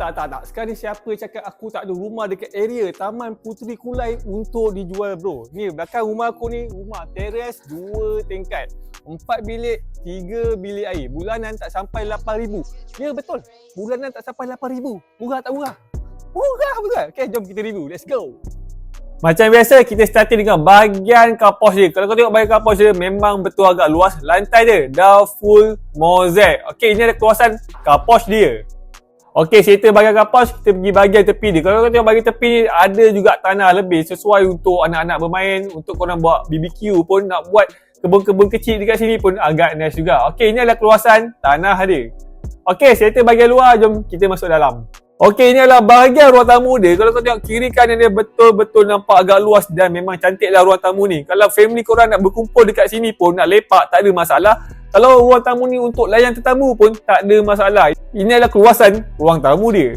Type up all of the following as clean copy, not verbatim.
Tak. Sekarang ni siapa cakap aku tak ada rumah dekat area Taman Puteri Kulai untuk dijual bro. Ni belakang rumah aku ni, rumah teres 2 tingkat. 4 bilik, 3 bilik air. Bulanan tak sampai 8,000. Ya betul. Bulanan tak sampai 8,000. Murah tak murah? Murah betul. Okay, jom kita review. Let's go. Macam biasa, kita starting dengan bahagian carport dia. Kalau kau tengok bahagian carport dia, memang betul agak luas. Lantai dia dah full mozaik. Okay, ini ada kawasan carport dia. Okay, cerita bahagian carport, kita pergi bahagian tepi dia. Kalau kau tengok bahagian tepi ni, ada juga tanah lebih sesuai untuk anak-anak bermain. Untuk korang buat BBQ pun, nak buat kebun-kebun kecil dekat sini pun agak nice juga. Okay, ini adalah kawasan tanah dia. Okay, cerita bahagian luar, jom kita masuk dalam. Okey, ini adalah bahagian ruang tamu dia. Kalau kau tengok kiri kanan dia betul-betul nampak agak luas dan memang cantiklah ruang tamu ni. Kalau family korang nak berkumpul dekat sini pun, nak lepak, tak ada masalah. Kalau ruang tamu ni untuk layan tetamu pun tak ada masalah. Ini adalah keluasan ruang tamu dia.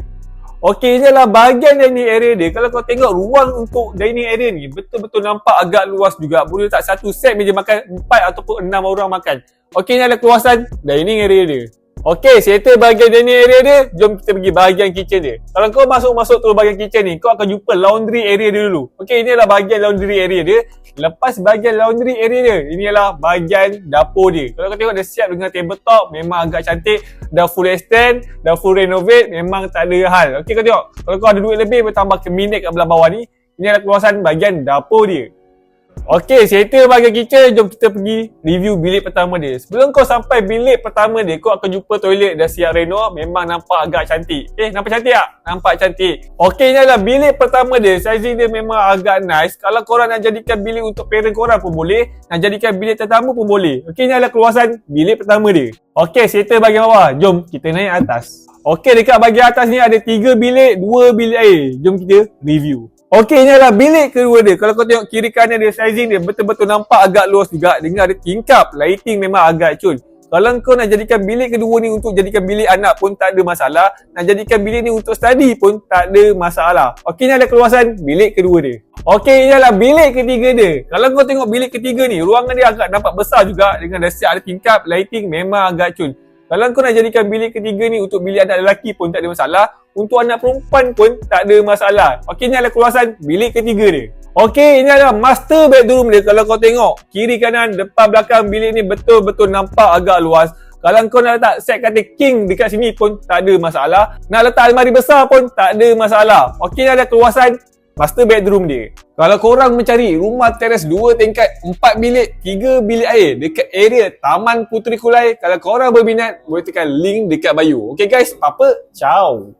Okey, ini adalah bahagian dining area dia. Kalau kau tengok ruang untuk dining area ni betul-betul nampak agak luas juga. Boleh tak satu set meja makan 4 ataupun 6 orang makan. Okey, ini adalah keluasan dining area dia. Okey, cerita bahagian dining area dia, jom kita pergi bahagian kitchen dia. Kalau kau masuk terus bahagian kitchen ni, kau akan jumpa laundry area dia dulu. Okey, ini adalah bahagian laundry area dia. Lepas bahagian laundry area dia, ini adalah bahagian dapur dia. Kalau kau tengok dia siap dengan tabletop, memang agak cantik. Dah full extend, dah full renovate, memang tak ada hal. Okey, kau tengok. Kalau kau ada duit lebih, bertambah keminit kat belah bawah ni. Ini adalah kawasan bahagian dapur dia. Okey, cerita bahagian kitchen, jom kita pergi review bilik pertama dia. Sebelum kau sampai bilik pertama dia, kau akan jumpa toilet dah siap reno. Memang nampak agak cantik. Nampak cantik tak? Nampak cantik. Okey, ini adalah bilik pertama dia. Sizing dia memang agak nice. Kalau korang nak jadikan bilik untuk parent korang pun boleh. Nak jadikan bilik tetamu pun boleh. Okey, ini adalah keluasan bilik pertama dia. Okey, cerita bahagian bawah. Jom kita naik atas. Okey, dekat bahagian atas ni ada 3 bilik, 2 bilik air. Jom kita review. Okey, ini adalah bilik kedua dia. Kalau kau tengok kiri kanan dia, sizing dia betul-betul nampak agak luas juga. Dengan ada tingkap, lighting memang agak cun. Kalau kau nak jadikan bilik kedua ni untuk jadikan bilik anak pun tak ada masalah. Nak jadikan bilik ni untuk study pun tak ada masalah. Okey, ini adalah keluasan bilik kedua dia. Okey, ini adalah bilik ketiga dia. Kalau kau tengok bilik ketiga ni, ruangan dia agak nampak besar juga. Dengan dah siap ada tingkap, lighting memang agak cun. Kalau kau nak jadikan bilik ketiga ni untuk bilik anak lelaki pun tak ada masalah. Untuk anak perempuan pun tak ada masalah. Okey, ini adalah keluasan bilik ketiga dia. Okey, ini adalah master bedroom dia. Kalau kau tengok kiri kanan, depan belakang, bilik ni betul-betul nampak agak luas. Kalau kau nak letak set katil king dekat sini pun tak ada masalah. Nak letak almari besar pun tak ada masalah. Okey, ini adalah keluasan master bedroom dia. Kalau korang mencari rumah teres 2 tingkat, 4 bilik, 3 bilik air dekat area Taman Puteri Kulai, kalau korang berminat, boleh tekan link dekat bio. Okey guys, apa? Ciao.